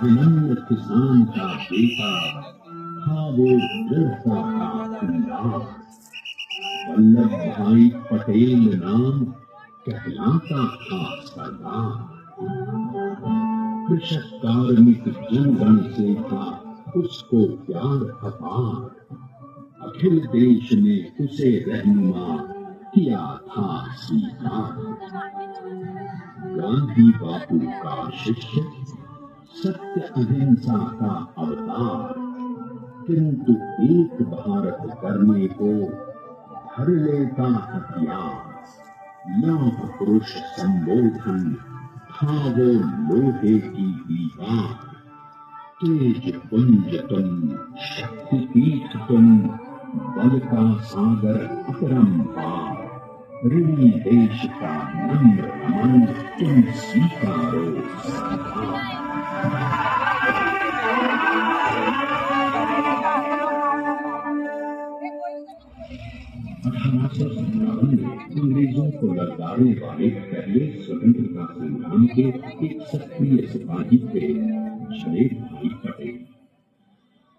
विनम्र किसान का बेटा था वो दृढ़ता का उल्लास। वल्लभ भाई पटेल नाम कहलाता था सरदार। कृषक कार्मिक जनगण से था उसको प्यार अपार। अखिल देश ने उसे रहनुमा किया था स्वीकार। गांधी बापू का शिष्य, सत्य अहिंसा का अवतार, किंतु एक भारत करने को धर लेता हथियार। लौह पुरुष संबोधन था वो लोहे की दीवार। तेज पुंज तुम, शक्ति पीठ तुम, बल का सागर अपरंपार। ऋणी देश का नम्र नमन तुम स्वीकारो सरदार। 1857 में अंग्रेजों को ललकारने वाले पहले स्वतंत्रता संग्राम के एक सक्रिय सिपाही थे जय भाई पटेल।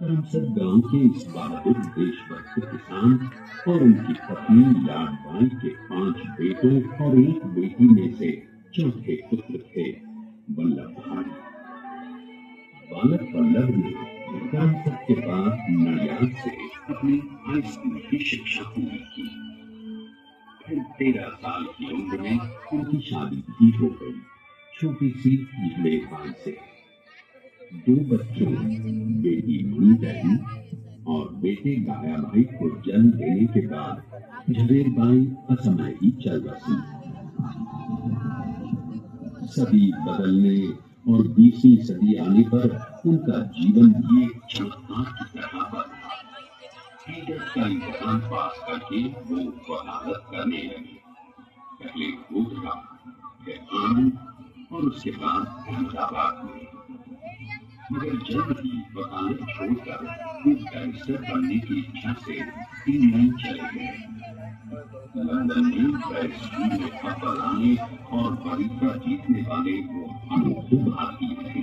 करमसद गांव के इस बहादुर देशभक्त किसान और उनकी पत्नी लाडबाई के 5 बेटों और एक बेटी में से चौथे पुत्र थे वल्लभ भाई। बालक वल्लभ ने करमसद के बाद नडियाद से अपनी हाई स्कूल की शिक्षा पूरी की। फिर 13 साल की उम्र में उनकी शादी भी हो गई, छोटी सी झुलेबान से। 2 बच्चों, बेटी मणि बहन और बेटे गाया भाई को जन्म देने के बाद झवेरबाई असमय ही चल बसी। सदी बदलने और 20वीं सदी आने पर उनका जीवन भी एक चमत्कार की तरह बदला। टीचर का इम्तिहान पास करके वो वकालत करने लगे। पहले गोधरा, फिर आनंद और उसके बाद अहमदाबाद में। मगर जल्द ही वकालत छोड़कर वो बैरिस्टर बनने की इच्छा से इंग्लैंड चले गए। लंदन में बैरिस्ट्री में अव्वल आने और वरीयता जीतने वाले वो अनोखे भारतीय थे।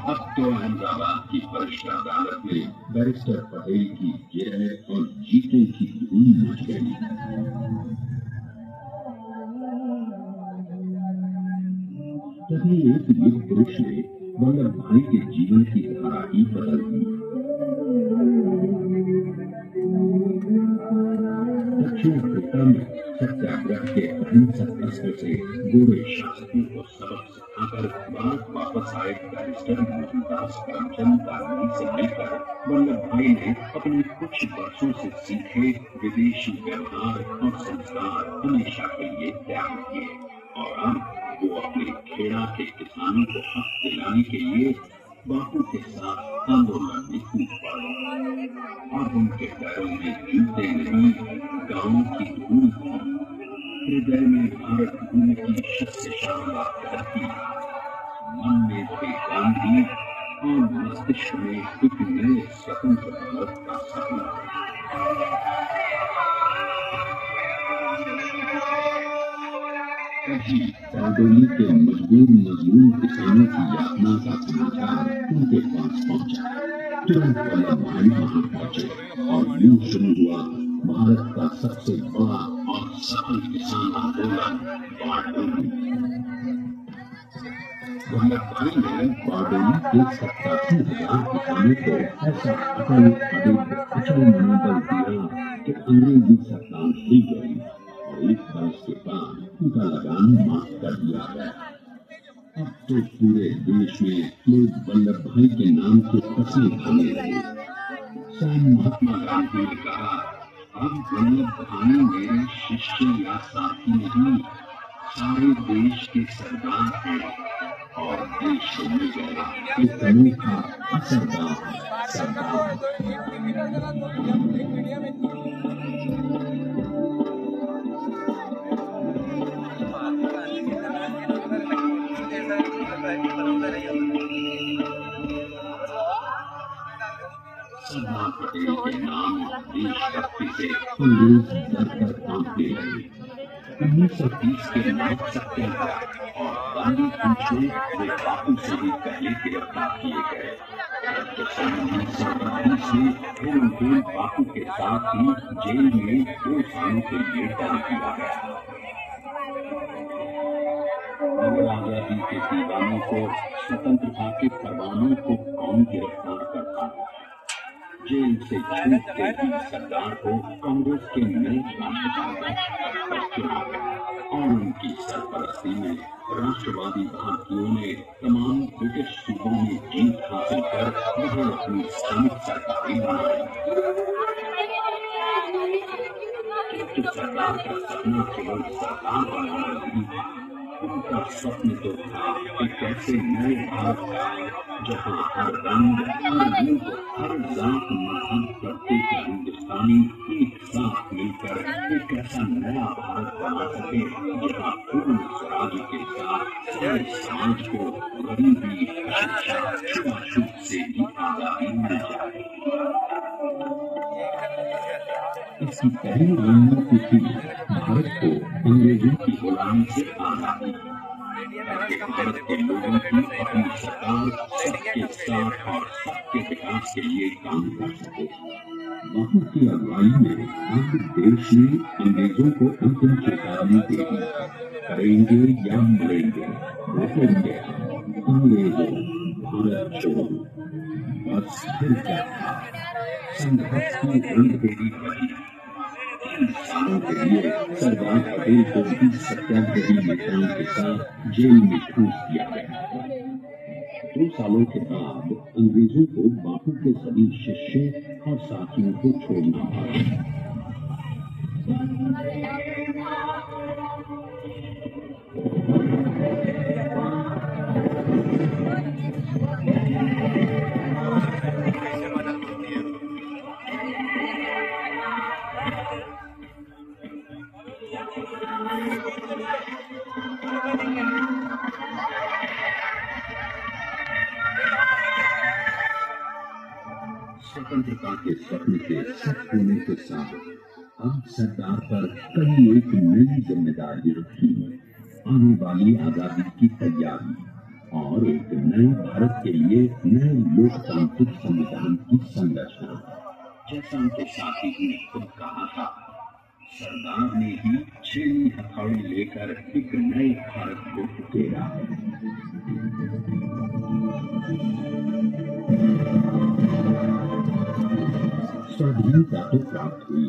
अब तो अहमदाबाद की वरिष्ठ अदालत में बैरिस्टर पटेल की जय और जीतों की धूम मच गई। तभी एक युग पुरुष ने वल्लभ भाई के जीवन की धारा ही बदल दी। दक्षिण अफ्रीका में सत्याग्रह के अहिंसक अस्त्र से गोरे शासकों को सबक सिखाकर भारत वापस आए बैरिस्टर मोहनदास करमचंद गांधी से मिलकर वल्लभ भाई ने अपने कुछ वर्षों से सीखे विदेशी व्यवहार और संस्कार हमेशा के लिए त्याग किए और अब वो अपने खेड़ा के किसानों को हक दिलाने के लिए बापू के साथ आंदोलन में कूद पड़े। अब उनके पैरों में जूते नहीं, गांव की धूल थी। हृदय में भारत भूमि की शस्य शानदार धरती, मन में थे गांधी और मस्तिष्क में एक नए स्वतंत्र भारत का सपना। कभी बारडोली के मजबूर मजलूम किसानों की यातना का समाचार उनके पास पहुंचा। तुरंत वल्लभ भाई वहां पहुंचे और यूं शुरू हुआ भारत का सबसे बड़ा और सफल किसान आंदोलन बारडोली। वल्लभ भाई ने बारडोली के 87,000 किसानों को ऐसा अटल अचल मनोबल दिया कि अंग्रेजी सरकार हिल गई और एक बरस के बाद उनका लगान माफ कर दिया गया। अब तो पूरे देश में लोग वल्लभ भाई के नाम के कसम खाने लगे। स्वयं महात्मा गांधी ने कहा, अब वल्लभ भाई मेरे शिष्य या साथी नहीं, सारे देश के सरदार हैं और देश को मिल गया एक अनूठा असरदार सरदार। सरदार पटेल के नाम और देशभक्ति से अंग्रेज डरकर कांपने लगे। 1930 के नाथ सत्याग्रह और गांधी पूछे वे बापू से भी पहले गिरफ्तार किए गए। तो सन 1932 में फिर उन्हें बापू के साथ ही जेल में 2 सालों के लिए डाल दिया गया। अगर आजादी के दीवानों को, स्वतंत्रता के परवानों को कौन गिरफ्तार करता है? जेल से छूटते ही सरदार को कांग्रेस के नए राष्ट्रपति चुना गया और उनकी सरपरस्ती में राष्ट्रवादी भारतीयों ने तमाम ब्रिटिश सूबों में जीत हासिल कर वहां अपनी स्थानिक सरकारें बनाई। तो सरकार का सपना केवल सरकार बनाना नहीं था, उनका स्वप्न तो था कि कैसे नए भारत का, जहाँ हर रंग, हर रूप, हर जात मजहब प्रत्येक हिंदुस्तानी एक साथ मिलकर एक ऐसा नया भारत बना सके जहाँ पूर्ण स्वराज के साथ सारे समाज को गरीबी, शिक्षा, छुआछूत से भी आजादी मिल जाए। इसकी पहली रणनीति थी भारत को अंग्रेजों की गुलामी से आजादी, ताकि भारत के लोगों की अपनी सरकार सबके साथ और सबके विकास के लिए काम कर सके। बापू की अगुवाई में अब देश ने अंग्रेजों को अंतिम चेतावनी दे दी, करेंगे या मरेंगे, रोकेंगे अंग्रेजों, भारत छोड़ो। बस फिर क्या था, संघर्ष की रणभेदी बनी। 3 सालों के लिए सरदार पटेल को भी सत्याग्रही नेताओं के साथ जेल में ठूस दिया गया। 2 सालों के बाद अंग्रेजों को बापू के सभी शिष्य और साथियों को छोड़ना पड़ा। स्वतंत्रता के स्वप्न के सच होने के साथ अब सरदार पर कई एक नई जिम्मेदारियां थी। आने वाली आजादी की तैयारी और एक नए भारत के लिए नए लोकतांत्रिक संविधान की संरचना। जैसा उनके साथी ने खुद कहा था, सरदार ने ही 6वीं हथौड़ी लेकर एक नए भारत को उकेरा। स्वाधीनता तो प्राप्त हुई,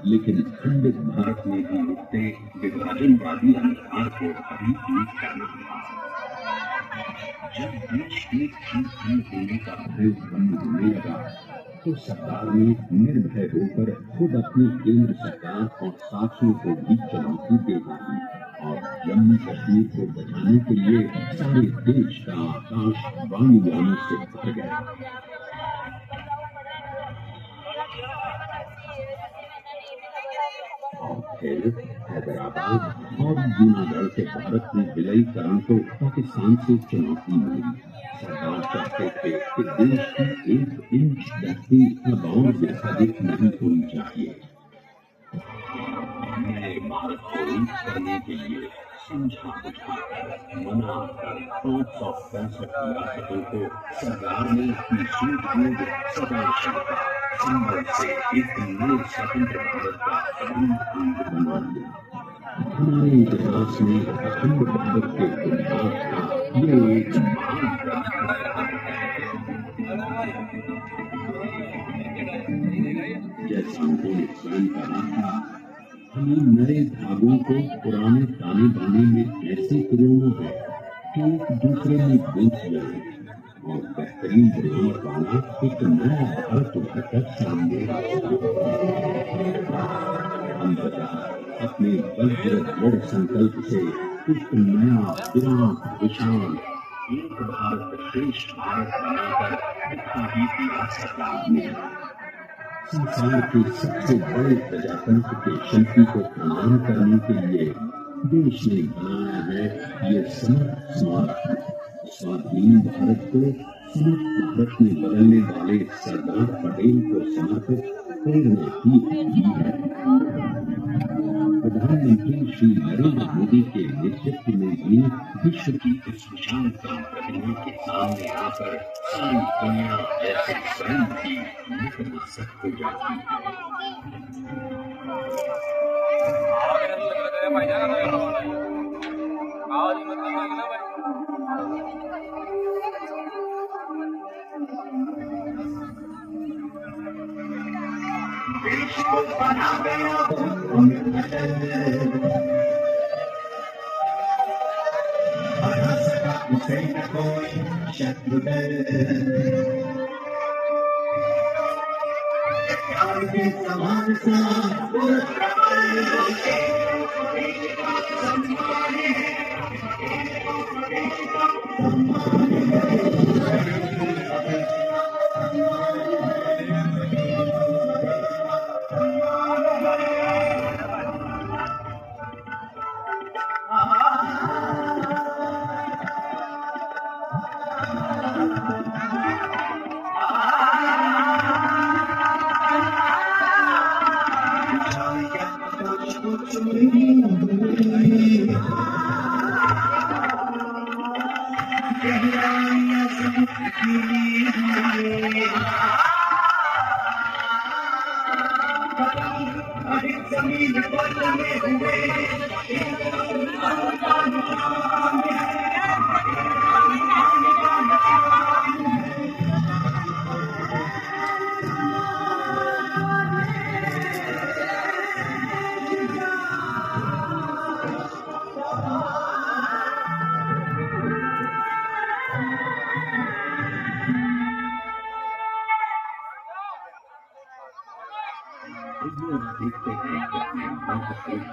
लेकिन खंडित भारत में भी उठते विभाजनवादी अंधकार को अभी भी करना था। जब देश एक खंड होने का भय उत्पन्न होने लगा, तो सरकार ने निर्भय होकर खुद अपनी केंद्र सरकार और साथियों को भी चुनौती दे दी और जम्मू कश्मीर को बचाने के लिए सारे देश का आकाश वायुयानों से भर गया। और फिर हैदराबाद और जूनागढ़ के भारत में विलयीकरण को पाकिस्तान से चुनौती मिली। सरदार चाहते थे कि देश की 1 इंच धरती अब और विभाजित नहीं होनी चाहिए। नए भारत को रूप करने के लिए समझा बुझाकर मना कर 565 रियासतों को सरदार ने अपनी सूझबूझ सदाशिवता संभल से एक नए स्वतंत्र भारत का अभिन्न अंग बना दिया। हमारे इतिहास में अखंड भारत के उद्धार का ये एक महान जैसा उन्होंने स्वयं कहा था, हमें नए धागों को पुराने ताने बाने में ऐसे पिरोना है कि एक दूसरे में बेच जाए और बेहतरीन बनावट वाला एक नया भारत उभरकर सामने अपने वज्र दृढ़ संकल्प से एक नया विराट विशाल एक भारत श्रेष्ठ भारत बनाकर दिखा ही दिया सरकार ने। संसार के सबसे बड़े प्रजातंत्र के शिल्पी को प्रणाम करने के लिए देश ने बनाया है ये समर्थ स्मारक। स्वाधीन भारत को समर्थ भारत में बदलने वाले सरदार पटेल को समर्पित प्रेरणा ही है। प्रधानमंत्री श्री नरेंद्र मोदी के नेतृत्व में भी विश्व की इस विशाल प्रतिमा के सामने आकर सारी दुनिया ऐसे स्वयं की नतमस्तक हो जाती है। उसे न कोई शत्रु के समान देखते हैं